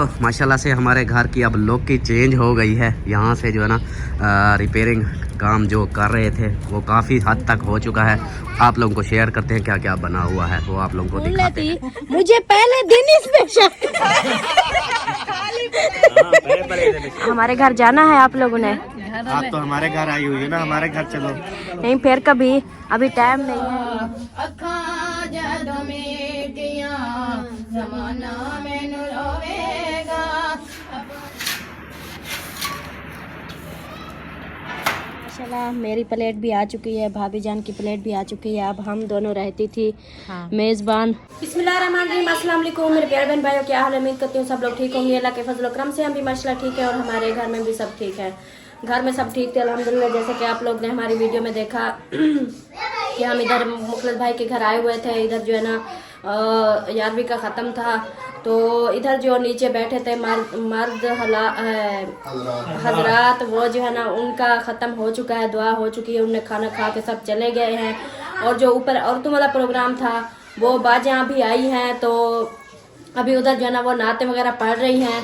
तो माशाल्लाह से हमारे घर की अब लुक की चेंज हो गई है। यहाँ से जो है ना रिपेयरिंग काम जो कर रहे थे वो काफ़ी हद तक हो चुका है। आप लोगों को शेयर करते हैं क्या क्या बना हुआ है, वो आप लोगों को दिखाते हैं। मुझे पहले दिन इसमें हमारे घर जाना है आप लोगों ने। आप तो हमारे घर आई हुई है ना, हमारे घर चलो। नहीं फिर कभी, अभी टाइम नहीं है। माशाल्लाह मेरी प्लेट भी आ चुकी है, भाभी जान की प्लेट भी आ चुकी है। अब हम दोनों रहती थी मेज़बान। बिस्मिल्लाहिर्रहमानिर्रहीम, अस्सलाम वालेकुम मेरे प्यारे बहन भाइयों, क्या हाल है? उम्मीद करती हूँ सब लोग ठीक होंगे। अल्लाह के फजल करम से हम भी माशाल्लाह ठीक है और हमारे घर में भी सब ठीक है। घर में सब ठीक थे अल्हम्दुलिल्लाह। जैसे कि आप लोग ने हमारी वीडियो में देखा कि हम इधर मुखलिस भाई के घर आए हुए थे। इधर जो है ना 11वीं का ख़त्म था, तो इधर जो नीचे बैठे थे मर्द हजरात, वो जो है ना उनका ख़त्म हो चुका है, दुआ हो चुकी है, उनने खाना खा के सब चले गए हैं। और जो ऊपर औरतों वाला प्रोग्राम था वो बाजियाँ भी आई हैं, तो अभी उधर जो है ना वो नाते वगैरह पढ़ रही हैं।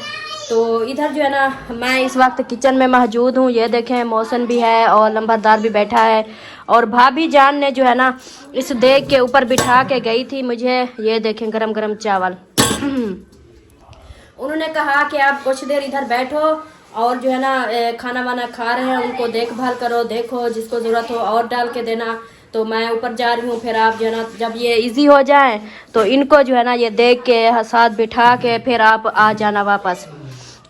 तो इधर जो है ना मैं इस वक्त किचन में मौजूद हूँ। ये देखें मौसम भी है और लंबरदार भी बैठा है। और भाभी जान ने जो है ना इस देग के ऊपर बिठा के गई थी मुझे। ये देखें गरम गरम चावल उन्होंने कहा कि आप कुछ देर इधर बैठो और जो है ना खाना वाना खा रहे हैं उनको देखभाल करो, देखो जिसको ज़रूरत हो और डाल के देना। तो मैं ऊपर जा रही हूँ, फिर आप जो है ना जब ये इजी हो जाए तो इनको जो है ना ये देख के साथ बिठा के फिर आप आ जाना वापस।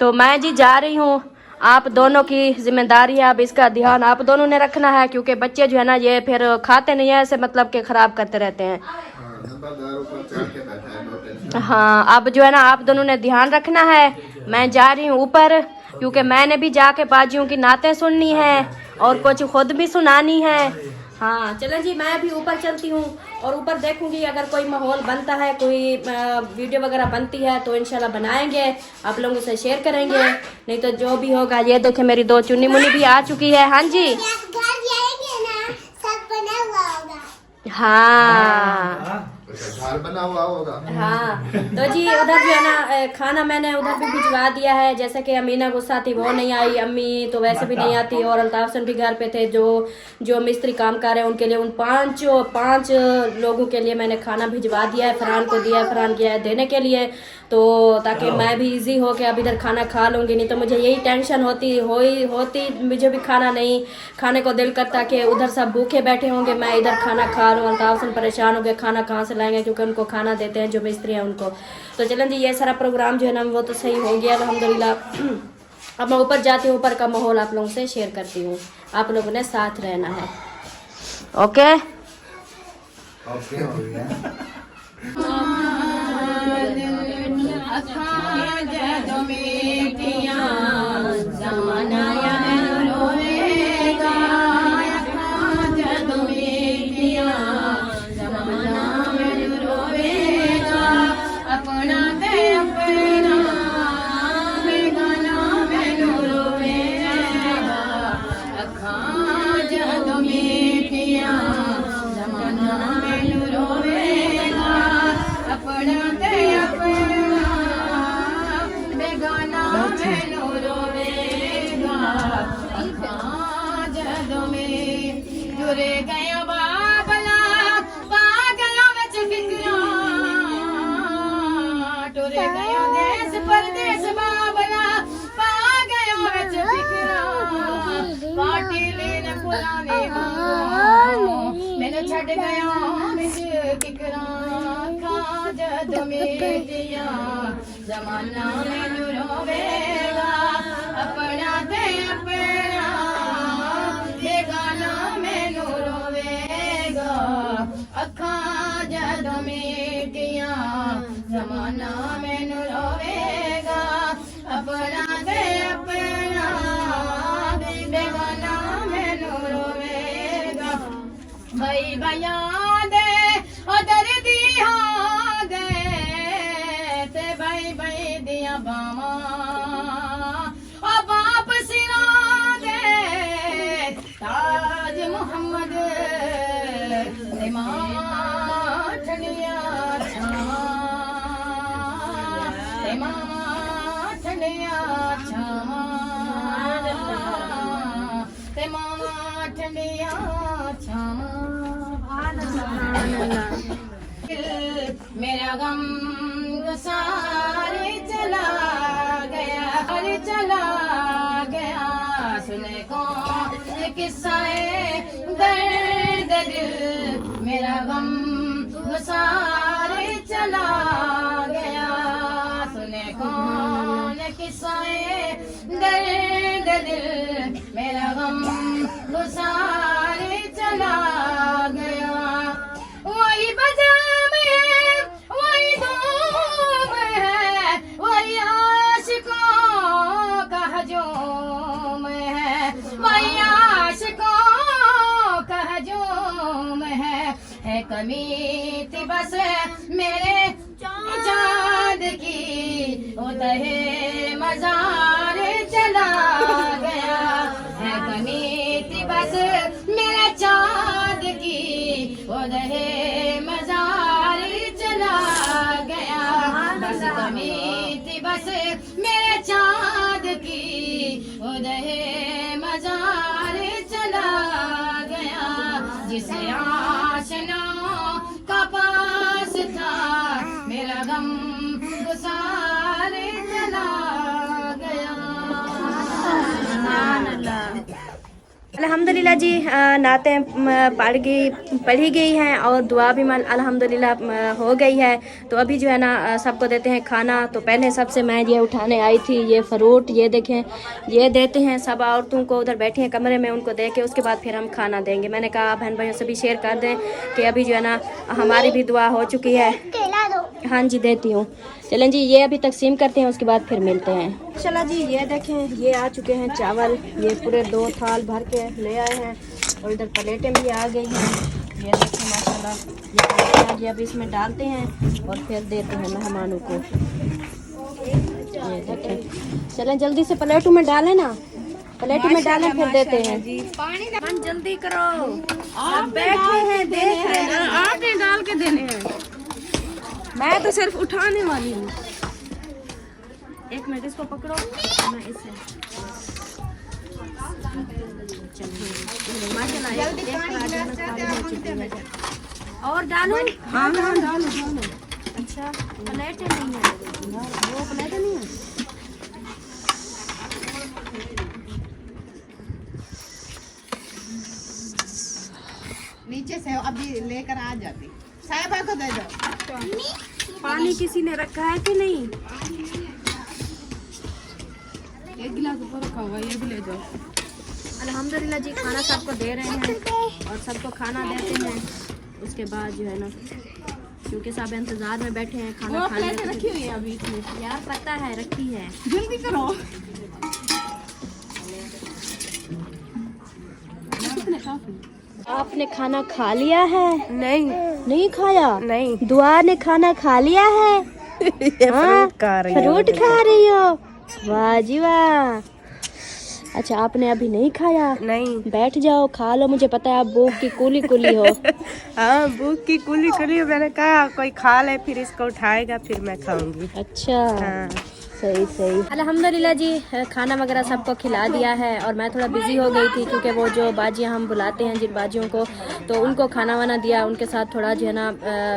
तो मैं जी जा रही हूँ, आप दोनों की जिम्मेदारी है, अब इसका ध्यान आप दोनों ने रखना है, क्योंकि बच्चे जो है ना ये फिर खाते नहीं है ऐसे, मतलब के ख़राब करते रहते हैं। हाँ अब जो है ना आप दोनों ने ध्यान रखना है। मैं जा रही हूँ ऊपर, क्योंकि मैंने भी जाके बाजियों की नातें सुननी है और कुछ खुद भी सुनानी है। हाँ चलें जी, मैं भी ऊपर चलती हूँ और ऊपर देखूंगी अगर कोई माहौल बनता है, कोई वीडियो वगैरह बनती है तो इंशाल्लाह बनाएंगे, आप लोगों से शेयर करेंगे। नहीं तो जो भी होगा। ये देखें मेरी दो चुन्नी मुन्नी भी आ चुकी है। हाँ जी हाँ घर बना हुआ होगा। हाँ तो जी उधर जो है ना खाना मैंने उधर भी भिजवा दिया है। जैसे कि अमीना गुस्सा थी वो नहीं आई, अम्मी तो वैसे भी नहीं आती, और अल्ताफ हसन भी घर पे थे जो मिस्त्री काम कर रहे हैं उनके लिए, उन पाँच लोगों के लिए मैंने खाना भिजवा दिया है। फरहान को दिया है, फरहान गया है देने के लिए, तो ताकि मैं भी इजी हो के अब इधर खाना खा लूँगी। नहीं तो मुझे यही टेंशन होती मुझे भी खाना नहीं खाने को दिल करता कि उधर सब भूखे बैठे होंगे, मैं इधर खाना खा लूँ। अल्ताफ हसन परेशान हो गए, खाना कहाँ से लाएंगे, क्योंकि उनको खाना देते हैं जो मिस्त्री हैं उनको। तो चलें जी, ये सारा प्रोग्राम जो है ना वो तो सही हो गया अल्हम्दुलिल्लाह। अब मैं ऊपर जाती हूँ, ऊपर का माहौल आप लोगों से शेयर करती हूँ, आप लोगों ने साथ रहना है। ओके छड़ गया जमाना मैनू रोवेगा, अपना ते अपना बेगाना मैनू रोवेगा। अखां जदों मीटियां जमाना मैनू रोवेगा, अपना ते अपना बेगाना मैनू रोवेगा। भाई भैया दे उधर दी हो गए ते भाई भाई दिया बावा और बाप सिरा दे ताज मोहम्मद ठंडिया छावा ते मावा ठंडिया छावा मेरा गम गुसारे चला गया, अरे चला गया। सुने कौन किस्सा दर्द दिल, मेरा गम गुसारे चला गया। सुने कौन किस्सा दर्द दिल, मेरा गम गुसारे चला गया। वही बजा में वही धूम है, वही आशिकों का हजूम है, वही आशिकों का हजूम है कमी थी बस मेरे चाँद की, उतहे मजार चला गया। है कमी थी बस मेरे चाँद की, उतहे मजार चला गया। बस कमी थी बस मेरे चाँद की, उतहे मजार चला गया। जिसे आशना का पास था, मेरा गम गुसारे चला गया। अल्हम्दुलिल्लाह जी, नातें पढ़ी गई हैं और दुआ भी अल्हम्दुलिल्लाह हो गई है। तो अभी जो है ना सबको देते हैं खाना। तो पहले सबसे मैं ये उठाने आई थी ये फ्रूट, ये देखें, ये देते हैं सब औरतों को, उधर बैठी हैं कमरे में, उनको दे के उसके बाद फिर हम खाना देंगे। मैंने कहा बहन भाइयों से भी शेयर कर दें कि अभी जो है ना हमारी भी दुआ हो चुकी है। हाँ जी देती हूँ। चलें जी, ये अभी तकसीम करते हैं, उसके बाद फिर मिलते हैं। चला जी, ये देखें, ये आ चुके हैं चावल, ये पूरे 2 थाल भर के ले आए हैं और इधर प्लेटें भी आ गई हैं। ये देखें माशाल्लाह, ये प्लेटें आ गई, अब इसमें डालते हैं और फिर देते हैं मेहमानों को। ये देखें, चलें जल्दी से प्लेटों में डालें ना, प्लेटों में डालें फिर देते हैं। पानी जल्दी करो, आप बैठे हैं देख रहे हैं, आपने डाल के देने हैं, मैं तो सिर्फ उठाने वाली हूँ। एक मिनट इसको पकड़ो, मैं इसे और डालो। हाँ हाँ डालो डालो। अच्छा प्लेटें नहीं है, वो प्लेटें नहीं है। नीचे से अभी लेकर आ जाती, साहिबा को दे दो। पानी किसी ने रखा है कि नहीं? एक गिलास ऊपर रखा हुआ, ये भी ले जाओ। अल्हम्दुलिल्लाह जी, खाना सबको दे रहे हैं और सबको खाना देते हैं। उसके बाद जो है ना, क्योंकि सब इंतजार में बैठे हैं खाना खाने के। रखी हुई है अभी यार पता है रखी है, जल्दी करो। आपने खाना खा लिया है? नहीं नहीं खाया? नहीं। दुआ ने खाना खा लिया है? हाँ, फ्रूट खा रही हो? वाह जी वाह। अच्छा आपने अभी नहीं खाया? नहीं। बैठ जाओ खा लो, मुझे पता है आप भूख की कुली कुली हो। हाँ भूख की कुली कुली, मैंने कहा कोई खा ले फिर इसको उठाएगा फिर मैं खाऊंगी। अच्छा हाँ। सही सही। अल्हम्दुलिल्लाह जी, खाना वगैरह सबको खिला दिया है और मैं थोड़ा बिजी हो गई थी क्योंकि वो जो बाजियाँ हम बुलाते हैं जिन बाजियों को, तो उनको खाना वाना दिया, उनके साथ थोड़ा जो है ना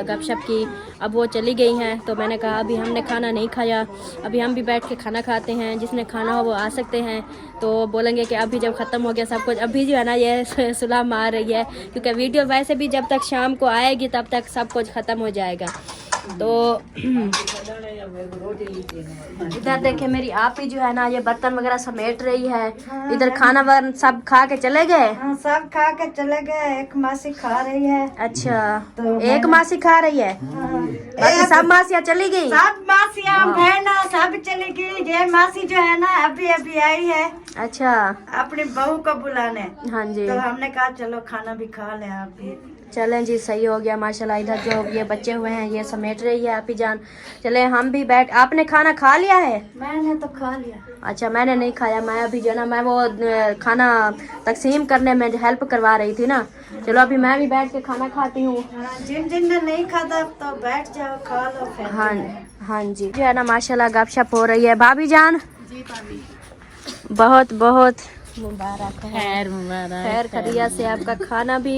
गपशप की। अब वो चली गई हैं तो मैंने कहा अभी हमने खाना नहीं खाया, अभी हम भी बैठ के खाना खाते हैं, जिसने खाना हो वो आ सकते हैं। तो बोलेंगे कि अभी जब ख़त्म हो गया सब कुछ, अभी जो है ना ये सुलह मार रही है क्योंकि वीडियो वैसे भी जब तक शाम को आएगी तब तक सब कुछ ख़त्म हो जाएगा। तो इधर देखे मेरी आप ही जो है ना ये बर्तन वगैरह समेट रही है। इधर खाना वगैरह सब खा के चले गए? हाँ सब खा के चले गए, एक मासी खा रही है। अच्छा तो एक मासी खा रही है, बाकी सब मासियाँ चली गई? सब मासियाँ बहना सब चली गई, ये मासी जो है ना अभी अभी आई है। अच्छा अपनी बहू को बुलाने। हाँ जी, तो हमने कहा चलो खाना भी खा लें आप भी। चलें जी, सही हो गया माशाल्लाह। इधर जो ये बच्चे हुए हैं ये समेट रही है आपी जान। चले हम भी बैठ, आपने खाना खा लिया है? मैंने तो खा लिया। अच्छा मैंने नहीं खाया, मैं अभी जो ना मैं वो खाना तकसीम करने में हेल्प करवा रही थी ना। चलो अभी मैं भी बैठ के खाना खाती हूँ। जिन ने नहीं खाता तो बैठ जाओ खा लो फिर। हाँ हाँ जी, जो है ना माशाल्लाह गपशप हो रही है। भाभी जान जी पानी बहुत बहुत मुबारक है। खैर मुबारक, खैर खदिया से आपका खाना भी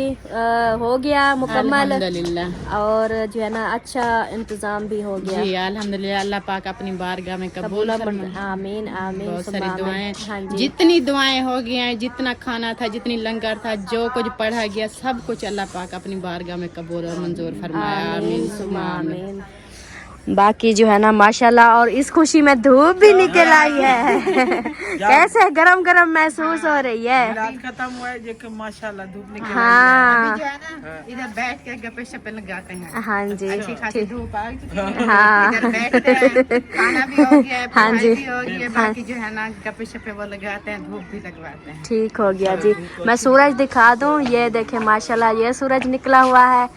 हो गया मुकम्मल अल्हम्दुलिल्लाह। और जो है ना अच्छा इंतजाम भी हो गया। जी अल्हम्दुलिल्लाह, अल्लाह पाक अपनी बारगाह में कबूल फरमाए। आमीन आमीन बहुत सुम्मा सारी आमीन। दुआएं, हाँ जी जितनी दुआएं हो गई हैं, जितना खाना था, जितनी लंगर था, जो कुछ पढ़ा गया, सब कुछ अल्लाह पाक अपनी बारगाह में कबूल और मंजूर फरमाया। आमीन सुम्मा आमीन। बाकी जो है ना माशाल्लाह, और इस खुशी में धूप भी निकल आई है। कैसे गरम गरम महसूस हो रही है। खत्म हुआ है जो कि माशाल्लाह धूप निकल हाँ जो है ना इधर बैठ के गप्पे शप्पे लगाते हैं। हाँ जी अच्छी खासी धूप आ चुकी है। हाँ इधर बैठते हैं, खाना भी हो गया है, हाँ पढ़ाई जी। भी हो गई है, बाकी जो है ना गप्पे शप्पे वो लगाते हैं, धूप भी लगवाते हैं। ठीक हो गया जी। मैं सूरज दिखा दूं, ये देखे माशाल्लाह ये सूरज निकला हुआ है।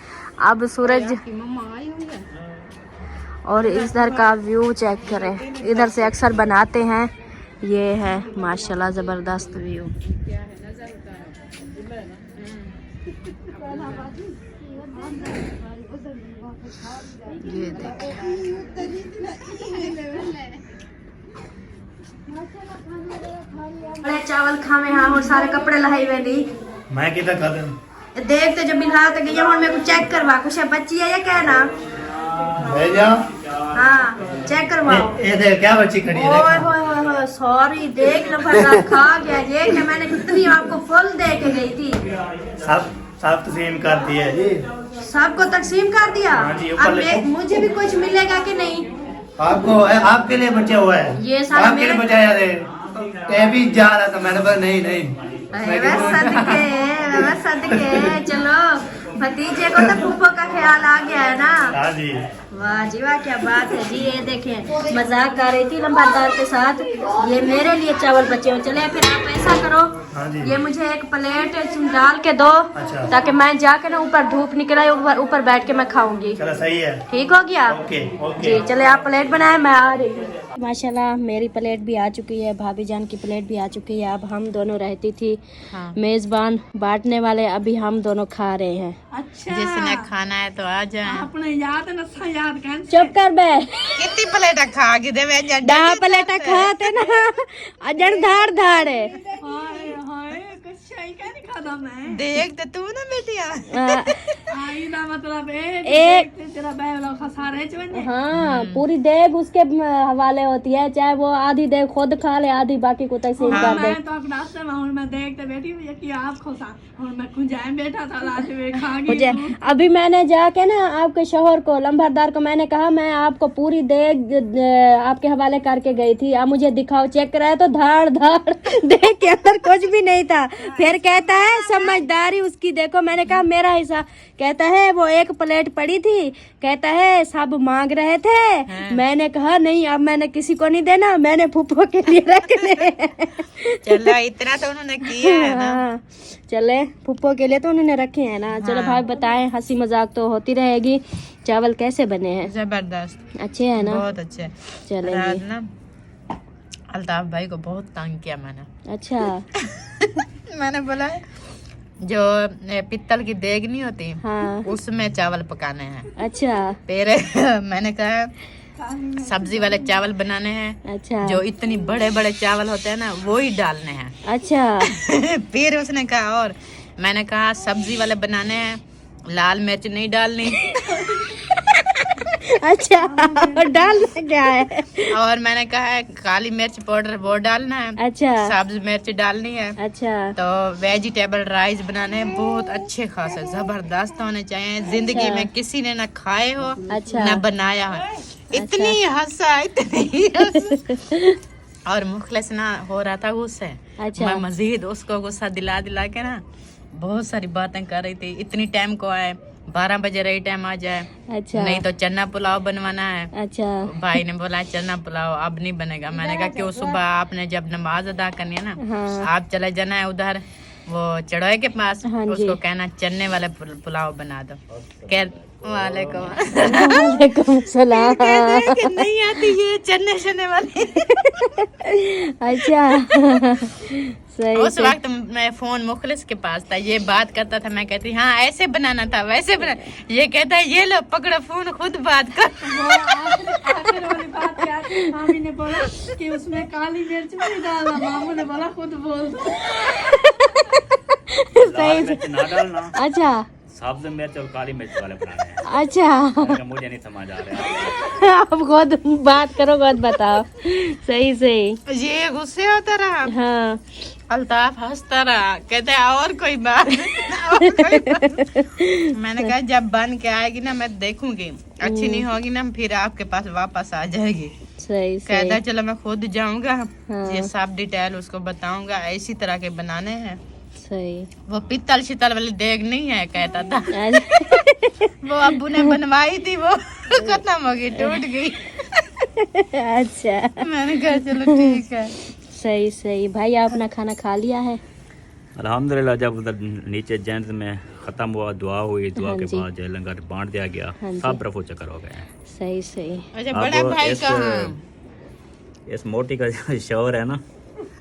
अब सूरज मम्मा आई हुई है। और इधर का व्यू चेक करें, इधर से अक्सर बनाते हैं। ये है माशाल्लाह ज़बरदस्त व्यू। ये देखिए बड़े चावल खावे हाँ और सारे कपड़े लहाई वे दी मैं कितना कर दूं देख तो जब बिला तो गई हूं मेरे को चेक करवा कुछ है बच्ची है या क्या ना भेजा हाँ चेक करवाओ। ये देख क्या बच्ची खड़ी है ओए होए होए होए सॉरी देख लो भला खा गया ये कि मैंने कितनी आपको फुल दे के गई थी। सब सब तस्लीम कर दिया जी सबको तकसीम कर दिया। हाँ जी, ऊपर अब लिखो। मुझे भी कुछ मिलेगा कि नहीं। आपको आपके लिए बचा हुआ है ये सारा आपके लिए मेरे- बचाया थे ये भी जा रहा था मैंने बोला नहीं नहीं मैं वह सदके चलो भतीजे को तो फूफो का ख्याल आ गया है ना। हाँ जी वाह जी वाह क्या बात है जी। ये देखें मजाक कर रही थी लंबादार के साथ, ये मेरे लिए चावल बचे हो। चले फिर आप ऐसा करो हाँ जी ये मुझे एक प्लेट डाल के दो अच्छा। ताकि मैं जाके ना ऊपर धूप निकला ऊपर बैठ के मैं खाऊंगी। चलो सही है ठीक हो गया ओके ओके जी। चले आप प्लेट बनाए मैं आ रही हूँ। माशाल्लाह मेरी प्लेट भी आ चुकी है, भाभी जान की प्लेट भी आ चुकी है। अब हम दोनों रहती थी मेजबान बांटने वाले, अभी हम दोनों खा रहे हैं। जिसने खाना है तो आ जाए। अपने याद न याद कर चुप कर बे कितनी प्लेट खा के देवे डा प्लेटा खाते ना अजन धार धार है। हाय हाय कुछ सही का नहीं खाता मैं देख तो तू ना बेटिया आई ना मतलब एक तेरा बैल खसारे चवने हाँ पूरी देग उसके हवाले होती है, चाहे वो आधी देग खुद खा ले आधी बाकी को तकसीम कर दे। मैं तो अपना रास्ते में हूं मैं देखते बैठी हुई कि आप खोसा और मैं खुजाए बैठा था रात में खा मुझे गई। अभी मैंने जाके ना आपके शोहर को लंबरदार को मैंने कहा मैं आपको पूरी देग आपके हवाले करके गई थी, आप मुझे दिखाओ। चेक कराया तो धाड़ धाड़ देख के अंदर कुछ भी नहीं था। फिर कहता है समझदारी उसकी देखो। मैंने कहा मेरा हिस्सा, कहता है वो एक प्लेट पड़ी थी, कहता है सब मांग रहे थे। मैंने कहा नहीं अब मैंने किसी को नहीं देना, मैंने फूफो के लिए रखने। चलो इतना तो उन्होंने किया है ना। हाँ, चले फूफो के लिए तो उन्होंने रखे हैं ना। चलो भाई बताएं, हंसी मजाक तो होती रहेगी। चावल कैसे बने हैं? जबरदस्त अच्छे हैं ना? बहुत अच्छे। चले रात जी। ना अल्ताफ भाई को बहुत तंग किया मैंने। अच्छा मैंने बोला जो पित्तल की देग नहीं होती हाँ उसमें चावल पकाने हैं। अच्छा फिर मैंने कहा सब्जी वाले चावल बनाने हैं, अच्छा जो इतनी बड़े बड़े चावल होते हैं ना वो ही डालने हैं। अच्छा फिर उसने कहा और मैंने कहा सब्जी वाले बनाने हैं, लाल मिर्च नहीं डालनी। अच्छा और डालना क्या है? और मैंने कहा है काली मिर्च पाउडर वो डालना है, अच्छा सब्ज मिर्च डालनी है। अच्छा तो वेजिटेबल राइस बनाने हैं, बहुत अच्छे खासे जबरदस्त होने चाहिए। जिंदगी में किसी ने ना खाए हो अच्छा। ना बनाया हो। इतनी हंसा इतनी हंसा। और मुखलिस ना हो रहा था गुस्से। अच्छा। मैं मजीद उसको गुस्सा दिला दिला के ना बहुत सारी बातें कर रही थी। इतनी टाइम को आए 12 बजे रही टाइम आ जाए, अच्छा नहीं तो चना पुलाव बनवाना है। अच्छा भाई ने बोला चना पुलाव अब नहीं बनेगा। मैंने कहा क्यों, सुबह आपने जब नमाज अदा करनी है ना हाँ आप चले जाना है उधर वो चढ़ोए के पास, हाँ जी। उसको कहना चने वाले पुलाव बना दो। कह वालेकुम सलाम। नहीं आती ये चन्ने शने वाली। अच्छा सही उस वक्त मैं फोन मुखलिस के पास था, ये बात करता था, मैं कहती हाँ ऐसे बनाना था वैसे बना, ये कहता है ये लो पकड़ो फोन खुद बात कर। आखिर वाली बात क्या थी? मामी ने बोला कि उसमें काली मिर्च नहीं डालना, मामू ने बोला खुद बोल दो। मिर्च ना डालना, अच्छा सब्ज मिर्च और काली मिर्च वाले बनाने हैं। अच्छा मुझे नहीं समझ आ रहा है। आप खुद बात करो, खुद बताओ। सही सही। ये गुस्से होता रहा, हाँ अल्ताफ हंसता रहा, कहते हैं और कोई बात और कोई बात। मैंने कहा जब बन के आएगी ना मैं देखूंगी, अच्छी नहीं होगी ना फिर आपके पास वापस आ जाएगी। सही कहता सही। चलो मैं खुद जाऊंगा, हाँ। ये सब डिटेल उसको बताऊंगा, ऐसी तरह के बनाने हैं। सही। वो पित्तल शीतल वाली देग नहीं है कहता था। वो अब्बू ने बनवाई थी, वो खत्म हो गई, टूट गई। अच्छा मैंने कहा चलो ठीक है। सही सही। भाई आप अपना खाना खा लिया है? अल्हम्दुलिल्लाह जब उधर नीचे जेंट्स में खत्म हुआ, दुआ हुई, दुआ हाँ के जी। बाद जो लंगर बांट दिया गया, हाँ जी। सब रफू चक्कर हो गए हैं। सही सही। अच्छा अब बड़ा भाई इस- कहाँ? इस मोटी का जो शोर है ना,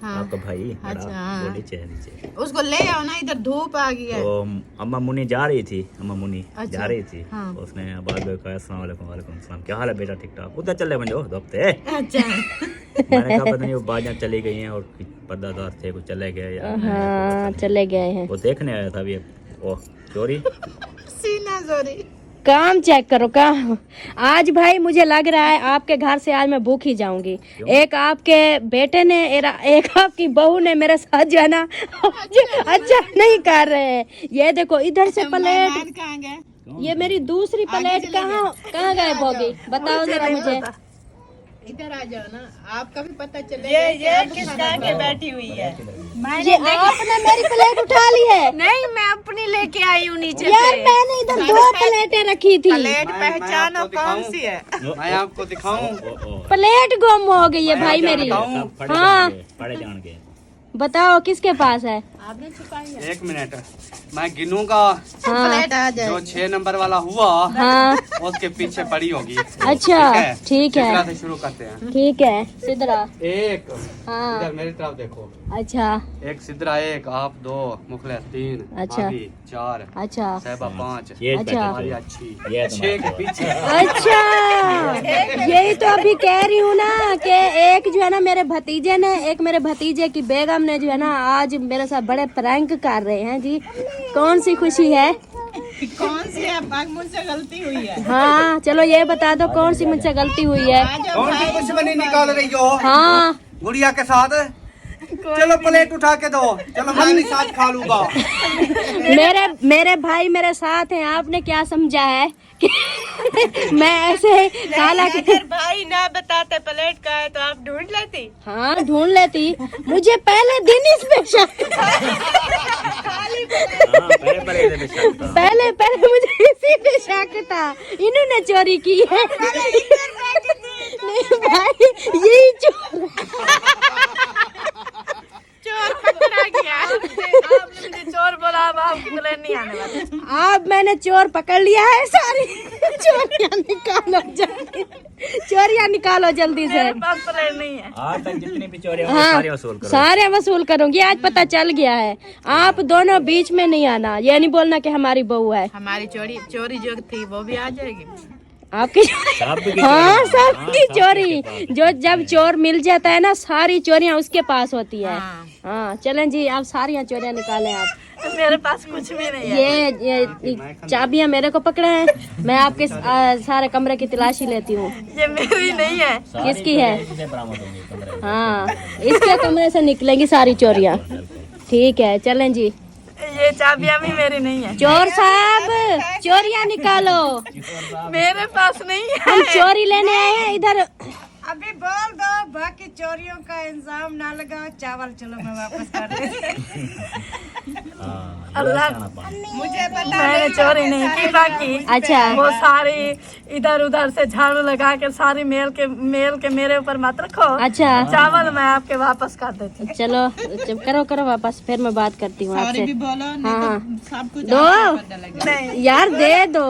हाँ। आपका भाई बड़ा, अच्छा, हाँ। वो नीचे है नीचे। उसको ले आओ ना, इधर धूप आ गई है। तो अम्मा मुनी जा रही थी, अम्मा मुनी अच्छा। जा रही थी, हाँ। उसने आवाज में कहा अस्सलाम वालेकुम, वालेकुम सलाम, क्या हाल है बेटा, ठीक ठाक, उधर चले बन जाओ दफ्ते। अच्छा मैंने कहा पता नहीं वो बाजार चली गई हैं और पर्दादार थे कुछ चले गए या हाँ चले गए हैं। वो देखने आया था अभी। ओ चोरी। सीना जोरी। काम चेक करो काम। आज भाई मुझे लग रहा है आपके घर से आज मैं भूखी जाऊंगी। एक आपके बेटे ने एक आपकी बहू ने मेरे साथ जो है ना अच्छा नहीं कर रहे हैं। ये देखो इधर से प्लेट, कहाँ गए? ये मेरी दूसरी प्लेट कहाँ गायब होगी बताओ जरा मुझे। इधर आ जाओ ना, आपका भी पता चले। ये किस के बैठी हुई है? ये आपने मेरी प्लेट उठा ली है? नहीं मैं अपनी लेके आई हूँ नीचे यार मैंने इधर दो प्लेटें रखी थी। प्लेट पहचानो कौन सी है? मैं आपको दिखाऊं? प्लेट गुम हो गई है भाई मेरी। सब पड़े हाँ पड़े जान के। बताओ किसके पास है? आपने छुपाई है? एक मिनट मैं गिनूंगा, हाँ प्लेट आ जाए। जो 6 नंबर वाला हुआ हाँ उसके पीछे पड़ी होगी। अच्छा ठीक तीसरा है से शुरू करते हैं। ठीक है। सिद्धरा। एक, हाँ इधर मेरी तरफ देखो, अच्छा एक सिद्धरा, एक आप, दो मुखले, 3 अच्छा। भाभी, 4 अच्छा साहिबा, 5 ये अच्छा। हमारी अच्छी, ये 6 के पीछे। अच्छा यही तो अभी कह रही हूँ ना कि एक जो है ना मेरे भतीजे ने, एक मेरे भतीजे की बेगम ने जो है ना आज मेरे साथ बड़े प्रैंक कर रहे हैं जी। कौन सी खुशी है? कौन सी है? मुझसे गलती हुई है। हाँ चलो ये बता दो कौन सी मुझसे गलती हुई है? कौन सी दुश्मनी निकाल रही हो हाँ गुड़िया के साथ? चलो प्लेट उठा के दो, चलो मैं भी साथ खा लूंगा। मेरे भाई मेरे साथ हैं। आपने क्या समझा है कि मैं ऐसे काला अगर भाई ना बताते प्लेट का है तो आप ढूंढ लेती। हाँ ढूंढ लेती। मुझे पहले दिन इस पे शक हाँ, पहले शक था। पहले मुझे इसी पे शक था, इन्होंने चोरी की है। नहीं भाई यही चोर पकड़ा गया। आपने मुझे चोर बोला, अब आपकी प्लेट नहीं आने वाली। अब मैंने चोर पकड़ लिया है। सारी चोरियां निकालो जल्दी, चोरियां निकालो जल्दी से। मेरे पास प्लेट नहीं है। आज तक जितनी भी चोरी हुई हाँ सारी वसूल करो। सारे वसूल करूंगी। आज पता चल गया है। आप दोनों बीच में नहीं आना, ये नहीं बोलना कि हमारी बहू है। हमारी चोरी जो थी वो भी आ जाएगी। आपकी सबकी हाँ चोरी। सबकी हाँ, चोरी। सबके पास। जो जब चोर मिल जाता है ना सारी चोरियां उसके पास होती है। हाँ। हाँ चलें जी आप सारी चोरियां निकालें आप। मेरे पास कुछ भी नहीं है। ये चाबियां मेरे को पकड़ा है। मैं आपके सारे कमरे की तलाशी लेती हूँ। ये मेरी नहीं है। किसकी है? इसे बरामद होंगी कमरे में। हाँ इसके कमरे से निकलेंगी सारी चोरियां। ठीक है चलें जी। ये चाबियां भी मेरी नहीं है। चोर साहब चोरियां निकालो। मेरे पास नहीं है। हम चोरी लेने आए हैं इधर। अभी बोल दो बाकी चोरियों का इंजाम ना लगाओ, चावल चलो मैं वापस कर देती। अल्लाह मुझे पता मैंने चोरी नहीं की, बाकी अच्छा वो सारी इधर उधर से झाड़ू लगा के सारी मेल के मेरे ऊपर मत रखो। अच्छा चावल मैं आपके वापस कर देती। चलो करो करो वापस, फिर मैं बात करती हूँ सॉरी आपसे। भी बोलो, नहीं हाँ तो सब कुछ दो आपको पता लगेगा। यार, दे दो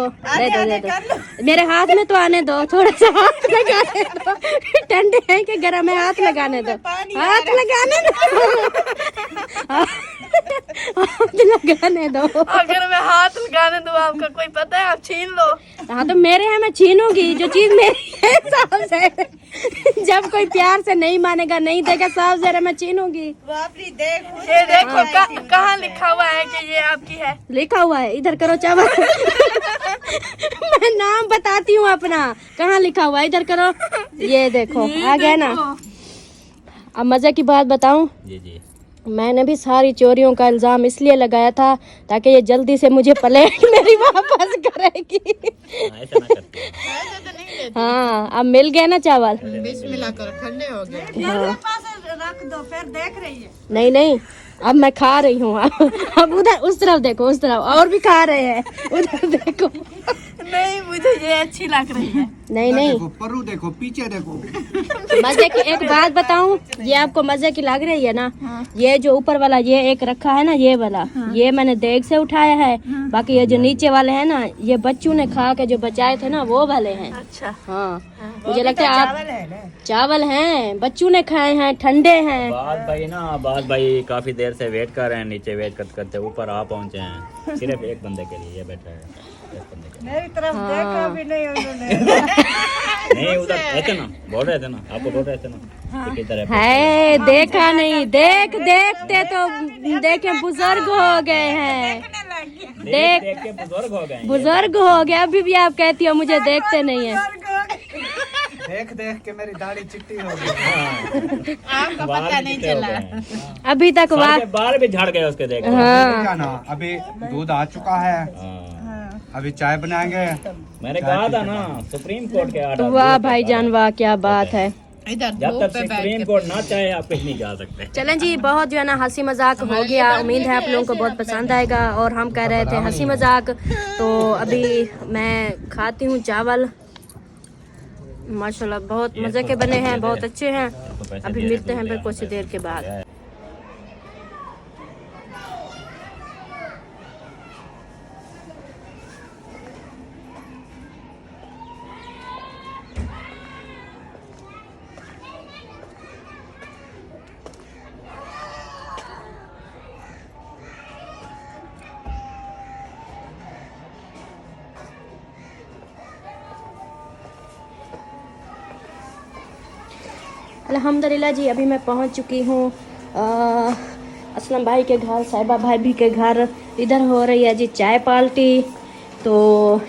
मेरे हाथ में तो आने दो, थोड़ा सा हाथ लगाने दो। ठंडे हैं कि गर्म है, हाथ लगाने दो, हाथ लगाने दो, हाथ लगाने दो। अगर मैं हाथ लगाने दूँ आपका कोई पता है, आप छीन लो। हाँ तो मेरे हैं, मैं छीनूंगी जो चीज मेरी है। साफ जहर, जब कोई प्यार से नहीं मानेगा, नहीं देगा साफ जहर, मैं छीनूंगी। ये देखो कहाँ लिखा हुआ है कि ये आपकी है। लिखा हुआ है, इधर करो चावल। मैं नाम बताती हूँ अपना, कहाँ लिखा हुआ है, इधर करो। ये देखो आ गया ना। अब मजे की बात बताऊं, जी जी। मैंने भी सारी चोरियों का इल्जाम इसलिए लगाया था ताकि ये जल्दी से मुझे प्लेट मेरी वापस करेगी। ऐसा ना करते हैं। हाँ अब मिल गया ना चावल। बिस्मिल्लाह करो, ठंडे हो गए। हाँ। रख दो, फिर देख रही है। नहीं नहीं, अब मैं खा रही हूँ। अब उधर उस तरफ देखो, उस तरफ और भी खा रहे हैं, उधर देखो। नहीं मुझे ये अच्छी लग रही है। नहीं नहीं, देखो परू देखो, पीछे देखो। मजे की एक बात बताऊं, ये आपको मजे की लग रही है ना। ये जो ऊपर वाला ये एक रखा है ना, ये वाला ये मैंने देग से उठाया है। बाकी ये जो नीचे वाले हैं ना, ये बच्चों ने खा के जो बचाए थे ना, वो वाले हैं। अच्छा हाँ मुझे लगता है आप चावल हैं, बच्चों ने खाए हैं, ठंडे हैं। बात भाई काफी देर से वेट कर रहे हैं, नीचे वेट करते करते ऊपर आ पहुंचे हैं। सिर्फ एक बंदे के लिए ये बैठा है, एक बंदे के लिए। मेरी तरफ देखा भी नहीं उन्होंने। नहीं उधर ऐसे ना बोल रहे थे ना, आपको बोल रहे थे ना कि किधर है देखा नहीं, देखते तो देखे बुजुर्ग हो गए हैं। देख के बुजुर्ग हो गए हैं। बुजुर्ग हो गए, अभी भी आप कहती हो मुझे देखते नहीं है। देख देख के मेरी दाढ़ी चिट्टी हो गई। आपको पता नहीं चला। अभी तक बाल के बाल भी झड़ गए उसके देख के। हाँ क्या ना, अभी दूध आ चुका है, हाँ। अभी चाय बनाएंगे। मैंने कहा था ना सुप्रीम कोर्ट के आर्डर। वाह भाईजान वाह, क्या बात है। इधर जब धूप तक पे बैठ सुप्रीम के कोर्ट ना चाहे आप कहीं नहीं जा सकते। चलें जी, बहुत जो है ना हंसी मजाक हो गया। उम्मीद है आप लोगों को बहुत पसंद आएगा। और हम कह रहे थे हंसी मजाक, तो अभी मैं खाती हूँ चावल। माशाल्लाह बहुत मजे के बने हैं, बहुत अच्छे हैं। अभी मिलते हैं फिर कुछ देर के बाद। अल्हम्दुलिल्लाह जी, अभी मैं पहुंच चुकी हूँ असलम भाई के घर, साहिबा भाभी के घर। इधर हो रही है जी चाय पार्टी। तो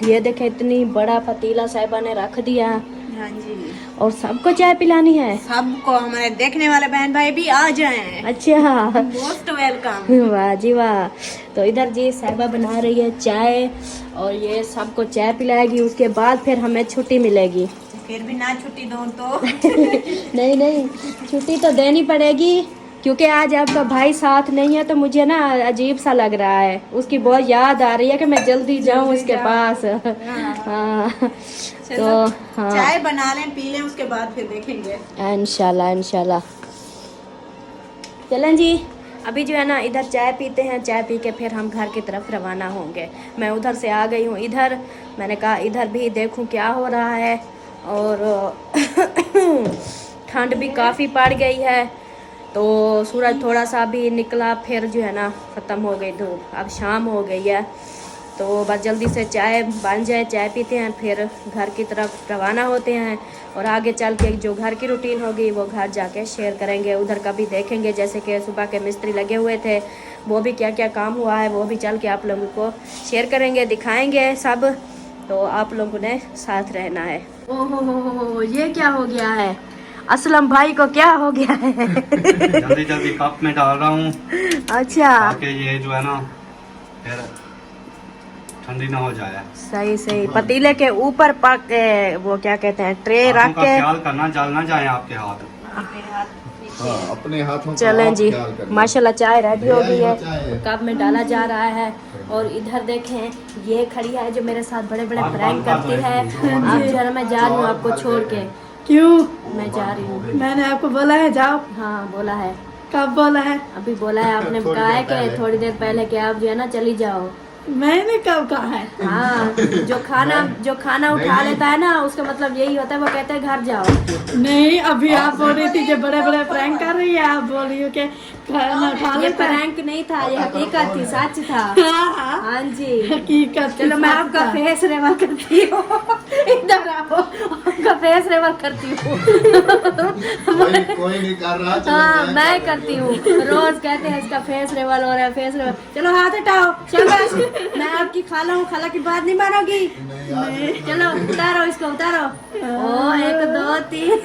ये देखे, इतनी बड़ा पतीला साहिबा ने रख दिया। हाँ जी, और सबको चाय पिलानी है। सबको, हमारे देखने वाले बहन भाई भी आ जाएं। अच्छा, मोस्ट वेलकम। वाह जी वाह। तो इधर जी साहिबा बना रही है चाय, और ये सबको चाय पिलाएगी। उसके बाद फिर हमें छुट्टी मिलेगी। फिर भी ना छुट्टी दो तो। नहीं नहीं, छुट्टी तो देनी पड़ेगी, क्योंकि आज आपका भाई साथ नहीं है। तो मुझे ना अजीब सा लग रहा है, उसकी बहुत याद आ रही है कि मैं जल्दी जाऊं उसके पास। हाँ तो हाँ, चाय बना लें, पी लें, उसके बाद फिर देखेंगे। इंशाल्लाह इंशाल्लाह। चलें जी, अभी जो है ना इधर चाय पीते हैं, चाय पी के फिर हम घर की तरफ रवाना होंगे। मैं उधर से आ गई हूँ इधर। मैंने कहा इधर भी देखूँ क्या हो रहा है। और ठंड भी काफ़ी पड़ गई है, तो सूरज थोड़ा सा भी निकला, फिर जो है ना ख़त्म हो गई धूप। अब शाम हो गई है, तो बस जल्दी से चाय बन जाए, चाय पीते हैं, फिर घर की तरफ रवाना होते हैं। और आगे चल के जो घर की रूटीन होगी वो घर जाके शेयर करेंगे। उधर का भी देखेंगे, जैसे कि सुबह के मिस्त्री लगे हुए थे, वो भी क्या क्या काम हुआ है वो भी चल के आप लोगों को शेयर करेंगे, दिखाएंगे सब। तो आप लोगों ने साथ रहना है। ओहो, ये क्या हो गया है? असलम भाई को क्या हो गया है? जल्दी जल्दी कप में डाल रहा हूँ। अच्छा, ताकि ये जो है ना फिर ठंडी ना हो जाए। सही सही। पतीले के ऊपर पक वो क्या कहते हैं, ट्रे हाथों रख का के। ख्याल करना, जल ना जाए आपके हाथ। अपने हाथों चलें जी, माशाल्लाह चाय रेडी हो गई है, कप में डाला जा रहा है। और इधर देखें, ये खड़ी है जो मेरे साथ बड़े बड़े प्रैंक करती है। अब जो है ना मैं जा रही हूँ आपको छोड़ के। क्यों? मैं जा रही हूँ। मैंने आपको बोला है जाओ। हाँ बोला है। कब बोला है? अभी बोला है, आपने कहा है कि थोड़ी देर पहले कि आप जो है ना चली जाओ। मैंने कब कहा है? हाँ, जो खाना उठा लेता है ना, उसका मतलब यही होता है, वो कहते हैं घर जाओ। नहीं, अभी आप बोल रही थी जो बड़े बड़े प्रैंक कर रही है, आप बोल रही हो कि खाना खा ये लेता है। प्रैंक नहीं था, ये हकीकत थी, सच था। हाँ, हाँ जी, हकीकत। चलो मैं आपका फेस रेवल करती हूँ। इधर आओ, आपका फेस रेवल करती हूँ। कोई नहीं कर रहा। हाँ मैं करती हूँ, रोज कहते हैं इसका फेस रेवल हो रहा है, फेस रेवल। चलो हाथ हटाओ, शाबाश। मैं आपकी खाला हूँ, खाला की बात नहीं मानोगी। चलो उतारो इसको, उतारो। ओ 1 2 3।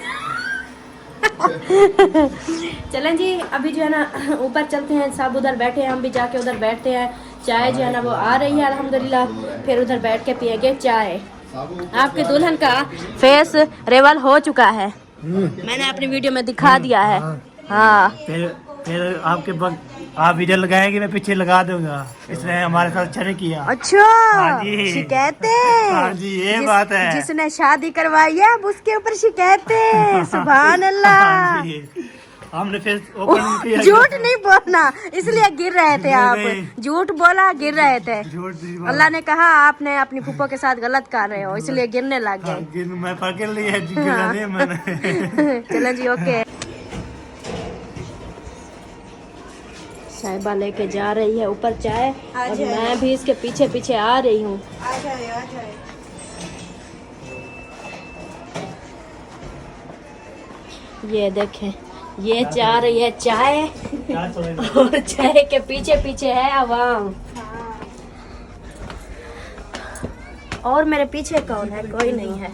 चलें जी, अभी जो है ना ऊपर चलते हैं, सब उधर बैठे हैं, हम भी जाके उधर बैठते हैं। चाय जो है ना वो आ रही है अल्हम्दुलिल्लाह, फिर उधर बैठ के पियेंगे चाय। आपके दुल्हन का फेस रेवल हो चुका है, मैंने अपनी वीडियो में दिखा दिया है। हाँ फिर आपके आप वीडियो लगाएंगे, मैं पीछे लगा दूंगा, इसने हमारे साथ अच्छा नहीं किया। अच्छा, हाँ जी। शिकायतें। हाँ जी, ये बात है। जिसने शादी करवाई है अब उसके ऊपर शिकायतें। सुभान अल्लाह। हाँ जी, हमने फिर ओपन किया। झूठ नहीं बोलना, इसलिए गिर रहे थे आप। नहीं। झूठ बोला, गिर रहे थे। झूठ नहीं बोला। अल्लाह ने कहा आपने अपनी फूफो के साथ गलत कर रहे हो, इसलिए गिरने लग हाँ, गए। मैं पकड़ लिया है, गिरा नहीं मैंने। चलो जी, ओके। साहिबा लेके जा रही है ऊपर चाय, और मैं भी इसके पीछे पीछे आ रही हूँ। ये देखें, ये जा रही है चाय, और चाय के पीछे पीछे है अवाम। और मेरे पीछे कौन है? कोई नहीं है।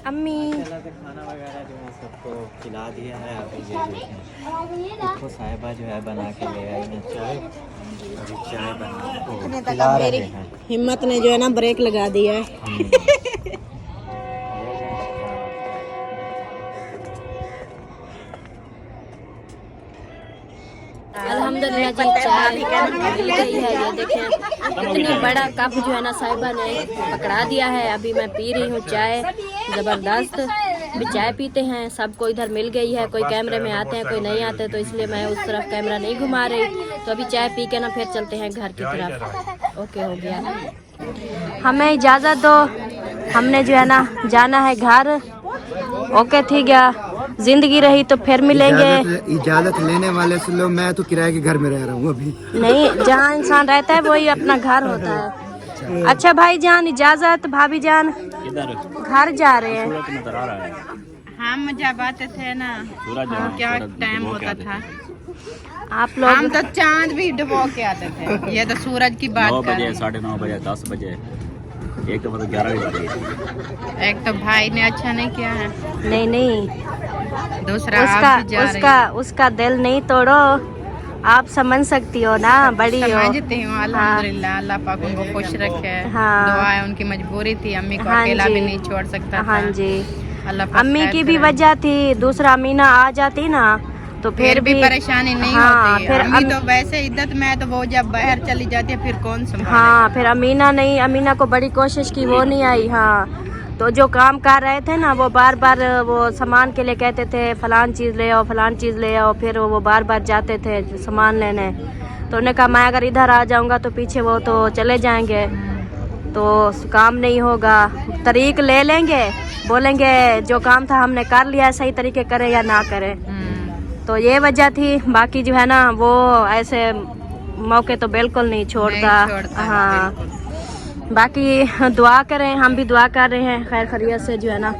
अम्मी खाना वगैरह जो है सबको खिला दिया है। अभी ये देखें, तो साहिबा जो है बना के ले आई है चाय, अभी चाय बना के खिला रहे हैं। हिम्मत ने जो है ना ब्रेक लगा दिया है। अल्हम्दुलिल्लाह जी, चाय मिल गई है। ये देखें, इतनी बड़ा कप जो है ना साहिबा ने पकड़ा दिया है। अभी मैं पी रही हूँ चाय, ज़बरदस्त। अभी चाय पीते हैं, सबको इधर मिल गई है। कोई कैमरे में आते हैं, कोई नहीं आते, तो इसलिए मैं उस तरफ कैमरा नहीं घुमा रही। तो अभी चाय पी के ना फिर चलते हैं घर की तरफ। ओके, हो गया। हमें इजाज़त दो, हमने जो है ना जाना है घर। ओके, ठीक है। जिंदगी रही तो फिर मिलेंगे। इजाजत लेने वाले से लो, मैं तो किराए के घर में रह रहा हूँ अभी। नहीं, जहाँ इंसान रहता है वही अपना घर होता है। अच्छा भाई जान, इजाजत। भाभी जान घर जा रहे हैं। हम जब आते थे ना, क्या टाइम होता था। आप लोग, हम तो चांद भी डुबो के आते थे। ये तो सूरज की बात 9 कर बजे, रहे हैं। 9:30 बजे, 10 बजे, एक तो मतलब 11 बजे। एक तो भाई ने अच्छा नहीं किया है, नहीं नहीं, दूसरा आप भी जा रही हैं। उसका दिल नहीं तोड़ो, आप समझ सकती हो ना, बड़ी हो। समझती हूँ, अल्हम्दुलिल्लाह। अल्लाह पाक उनको खुश रखे। हाँ। दुआ है, उनकी मजबूरी थी, अम्मी को हाँ अकेला जी। भी नहीं छोड़ सकता हाँ था। जी, अल्लाह पाक अम्मी खैर की भी करे। वजह थी, दूसरा अमीना आ जाती ना तो फिर भी परेशानी नहीं हाँ, होती। फिर अम्मी तो वैसे इद्दत में तो वो जब बाहर चली जाती है फिर कौन संभालेगा। हाँ, फिर अमीना नहीं, अमीना को बड़ी कोशिश की, वो नहीं आई। हाँ, तो जो काम कर रहे थे ना, वो बार बार वो सामान के लिए कहते थे फलान चीज़ ले आओ, फलान चीज़ ले आओ। फिर वो बार बार जाते थे सामान लेने। तो उन्होंने कहा मैं अगर इधर आ जाऊंगा तो पीछे वो तो चले जाएंगे, तो काम नहीं होगा। तरीक ले लेंगे, बोलेंगे जो काम था हमने कर लिया, सही तरीके करें या ना करें। तो ये वजह थी। बाकी जो है ना वो ऐसे मौके तो बिल्कुल नहीं छोड़ता। हाँ, बाकी दुआ करें, हम भी दुआ कर रहे हैं खैर खैरियत से जो है ना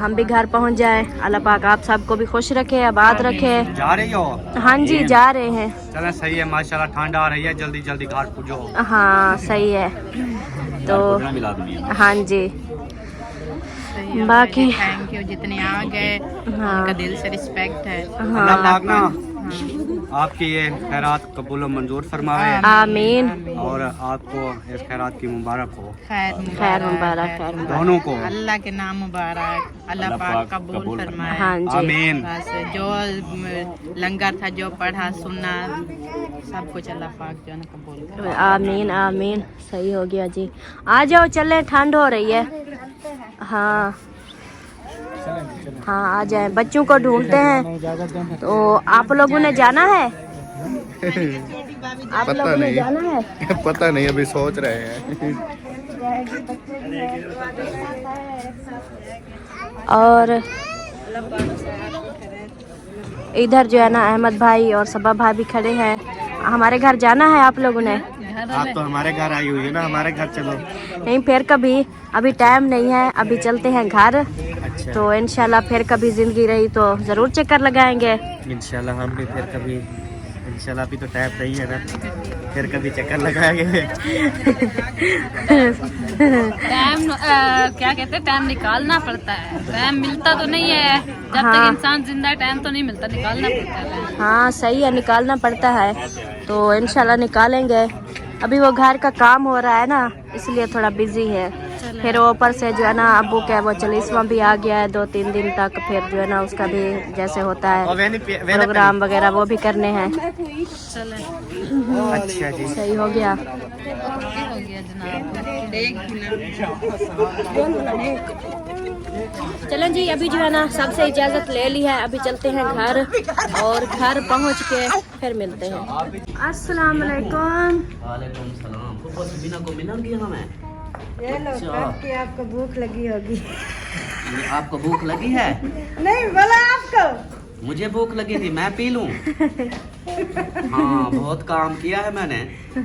हम भी घर पहुंच जाए। अल्लाह पाक आप सबको भी खुश रखे, आबाद रखे। जा रही हो? हाँ जी, जा रहे हैं। चलो सही है, माशाल्लाह ठंड आ रही है, जल्दी जल्दी घर पूजो। हाँ सही है। तो हाँ जी, बाकी थैंक यू जितने आ गए, हाँ। उनका दिल से रिस्पेक्ट है। अल्लाह पाक ना आपकी ये खैरात कबूल मंजूर फरमावे आमीन। और आपको इस खैरात की मुबारक हो। खैर खैर मुबारक, खैर मुबारक। दोनों को अल्लाह के नाम मुबारक, अल्लाह पाक कबूल फरमाए। हाँ जी, आमीन। बस जो लंगर था, जो पढ़ा सुना, सब कुछ अल्लाह पाक जो है ना कबूल करे। आमीन आमीन। सही हो गया जी। आ जाओ, चले, ठंड हो रही है। हाँ हाँ, आ जाए। बच्चों को ढूंढते हैं। तो आप लोगों ने जाना है? आप लोगों ने जाना है? पता नहीं, अभी सोच रहे हैं। और इधर जो है ना अहमद भाई और सबा भाई भी खड़े हैं। हमारे घर जाना है आप लोगों ने? आप तो हमारे घर आई हुई है ना, हमारे घर चलो। नहीं, फिर कभी, अभी टाइम नहीं है, अभी चलते हैं घर। अच्छा, तो इंशाल्लाह फिर कभी जिंदगी रही तो जरूर चक्कर लगाएंगे। इंशाल्लाह हम भी फिर कभी, इंशाल्लाह अभी तो टाइम नहीं है ना, फिर कभी चक्कर लगाएंगे। टाइम क्या कहते हैं, टाइम निकालना पड़ता है। टाइम मिलता तो नहीं है, जब तक इंसान जिंदा है टाइम तो नहीं मिलता, निकालना पड़ता है। हाँ सही है, निकालना पड़ता है। तो इंशाल्लाह निकालेंगे। अभी वो घर का काम हो रहा है ना, इसलिए थोड़ा बिजी है। फिर ऊपर से जो है ना अबू का वो चलीसवां भी आ गया है 2-3 दिन तक। फिर जो है ना उसका भी जैसे होता है प्रोग्राम वगैरह वो भी करने हैं। अच्छा जी, सही हो गया। चलें जी, अभी जो है ना सबसे इजाज़त ले ली है, अभी चलते हैं घर और घर पहुंच के फिर मिलते हैं। अस्सलाम वालेकुम। वालेकुम सलाम। फुफा सबीना को मिलन गया हमें। ये लो, आपकी आपको भूख लगी होगी। आपको भूख लगी है? नहीं बोला आपको। मुझे भूख लगी थी, मैं पी लूं? हाँ, बहुत काम किया है मैंने,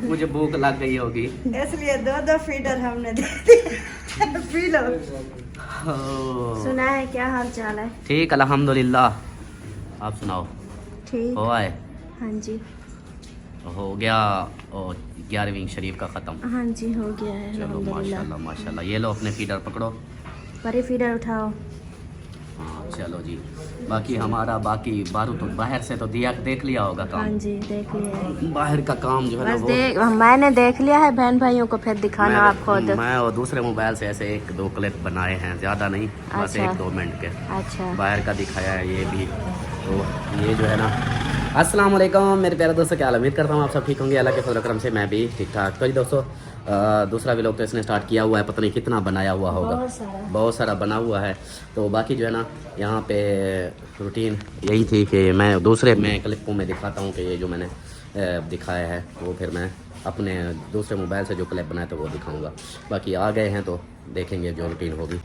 मुझे भूख लग गई होगी, इसलिए 2-2 फीडर हमने दे दिए। P low. सुना है, क्या हाल चाल है? ठीक अल्हम्दुलिल्लाह। आप सुनाओ, ठीक। हो आए? हाँ जी, हो गया। और 11वीं शरीफ का ख़त्म? हाँ जी, हो गया है चलो अल्हम्दुलिल्लाह। माशाल्लाह माशाल्लाह। ये लो अपने फीडर पकड़ो। बड़े फीडर उठाओ। हाँ चलो जी। बाकी हमारा बारू तो बाहर से तो देख लिया होगा हाँ काम। जी, देख लिया। बाहर का काम जो है ना बस मैंने देख लिया है, बहन भाइयों को फिर दिखाना आप खुद। मैं और दूसरे मोबाइल से ऐसे 1-2 क्लिप बनाए हैं, ज़्यादा नहीं, बस अच्छा। 1-2 मिनट के। अच्छा, बाहर का दिखाया है ये भी। तो ये जो है ना, अस्सलाम वालेकुम मेरे प्यारे दोस्तों, क्या हाल है? उम्मीद करता हूँ आप सब ठीक होंगे। अल्लाह के फजल करम से मैं भी ठीक ठाक। तो जी दोस्तों, दूसरा व्लॉग तो इसने स्टार्ट किया हुआ है, पता नहीं कितना बनाया हुआ होगा, बहुत सारा बना हुआ है। तो बाकी जो है ना यहाँ पे रूटीन यही थी कि मैं दूसरे में क्लिपों में दिखाता हूँ कि ये जो मैंने दिखाया है वो फिर मैं अपने दूसरे मोबाइल से जो क्लिप बनाया तो वो दिखाऊँगा। बाकी आ गए हैं तो देखेंगे जो रूटीन होगी।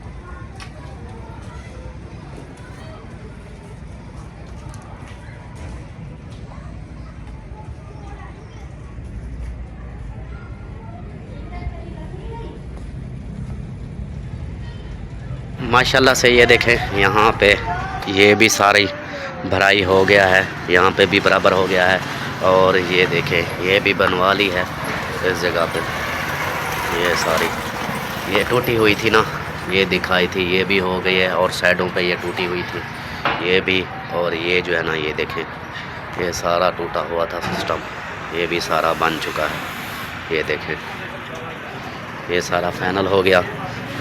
माशाल्लाह से ये देखें, यहाँ पे ये भी सारी भराई हो गया है, यहाँ पे भी बराबर हो गया है। और ये देखें, ये भी बनवा ली है इस जगह पे। ये सारी ये टूटी हुई थी ना, ये दिखाई थी, ये भी हो गई है। और साइडों पे ये टूटी हुई थी, ये भी। और ये जो है ना, ये देखें, ये सारा टूटा हुआ था सिस्टम, ये भी सारा बन चुका है। ये देखें, ये सारा फाइनल हो गया,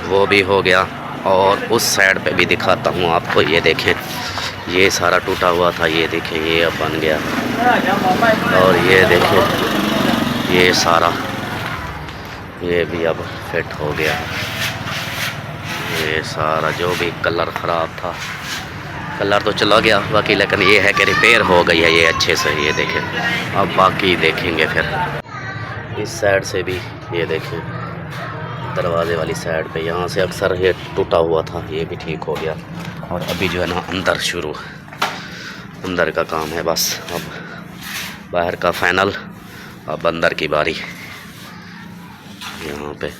वो भी हो गया। और उस साइड पे भी दिखाता हूँ आपको, ये देखें, ये सारा टूटा हुआ था, ये देखें, ये अब बन गया। और ये देखें, ये सारा, ये भी अब फिट हो गया। ये सारा जो भी कलर ख़राब था, कलर तो चला गया बाकी, लेकिन ये है कि रिपेयर हो गई है ये अच्छे से। ये देखें, अब बाकी देखेंगे फिर। इस साइड से भी ये देखें, दरवाजे वाली साइड पे यहाँ से अक्सर ये टूटा हुआ था, ये भी ठीक हो गया। और अभी जो है ना अंदर शुरू, अंदर का काम है बस। अब बाहर का फाइनल, अब अंदर की बारी। यहाँ पे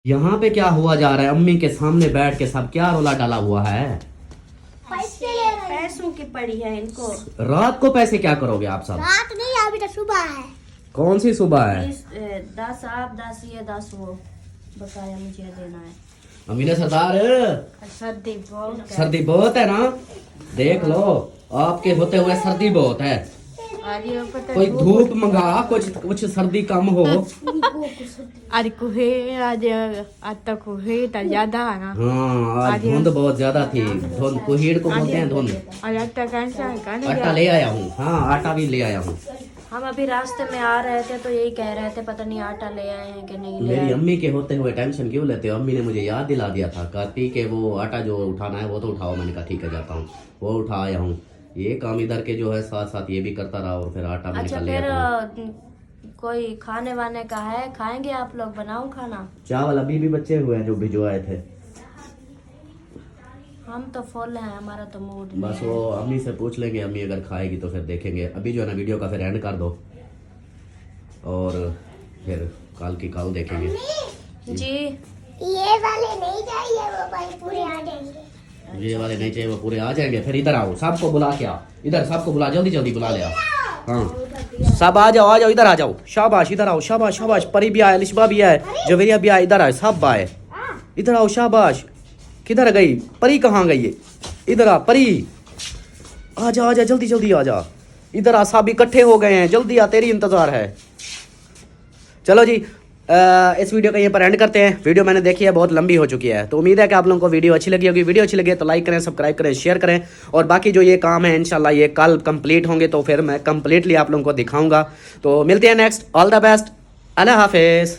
यहाँ पे क्या हुआ जा रहा है? अम्मी के सामने बैठ के सब क्या रोला डाला हुआ है? पैसों की पड़ी है इनको। रात को पैसे क्या करोगे आप सब? रात नहीं अभी तो सुबह है। कौन सी सुबह है? 10 आप 10 ये 10 वो बकाया मुझे देना है। अमीना सरदार, सर्दी बहुत है। सर्दी बहुत है ना? देख लो, आपके होते हुए सर्दी बहुत है। कोई धूप मंगा, कुछ सर्दी कम हो। आज कुहे आज तक कुहे ज्यादा है ना। हाँ, आज धुंध बहुत ज्यादा थी। धुंध कुहेड़ को बोलते हैं धुंध। आज आटा ले आया हूँ। हाँ, आटा भी ले आया हूँ। हम अभी रास्ते में आ रहे थे तो यही कह रहे थे पता नहीं आटा ले आए हैं कि नहीं ले मेरी आए। अम्मी के होते हुए टेंशन क्यों लेते हो? अम्मी ने मुझे याद दिला दिया था, कहती कि वो आटा जो उठाना है वो तो उठाओ। मैंने कहा ठीक है, जाता हूँ। वो उठा आया हूँ। ये काम इधर के जो है साथ साथ ये भी करता रहा और फिर आटा भी अच्छा निकाल ले फिर आता हूँ। कोई खाने वाने का है? खाएंगे आप लोग? बनाऊं खाना? चावल अभी भी बचे हुए हैं जो भिजवाए थे। हम तो फुल हैं, हमारा तो मूड नहीं बस है। वो अम्मी से पूछ लेंगे, अम्मी अगर खाएगी तो फिर देखेंगे। अभी जो है ना वीडियो का फिर एंड कर दो और फिर कल की कल देखेंगे। जी ये वाले नहीं चाहिए, वो भाई पूरे आ जाएंगे। ये वाले नहीं चाहिए, वो पूरे आ जाएंगे। फिर इधर आओ, सबको बुला के आओ। इधर सबको बुला, जल्दी जल्दी बुला ले आओ। हाँ, सब आ जाओ, इधर आ जाओ। शाबाश, इधर आओ। शाबाश शाबाश। परी भी आए, लिशबा भी आए, जवेरिया भी आए। इधर आए, सब आए। इधर आओ। शाबाश। किधर गई परी? कहाँ गई है? इधर आ परी, आ जा जल्दी जल्दी आ जा। इधर आ, सब इकट्ठे हो गए हैं, जल्दी आ, तेरी इंतजार है। चलो जी, इस वीडियो का यहीं पर एंड करते हैं। वीडियो मैंने देखी है, बहुत लंबी हो चुकी है, तो उम्मीद है कि आप लोगों को वीडियो अच्छी लगी होगी। वीडियो अच्छी लगी तो लाइक करें, सब्सक्राइब करें, शेयर करें। और बाकी जो ये काम है इंशाल्लाह ये कल कंप्लीट होंगे तो फिर मैं कंप्लीटली आप लोगों को दिखाऊंगा। तो मिलते हैं नेक्स्ट। All the best. अल्लाह हाफिज़।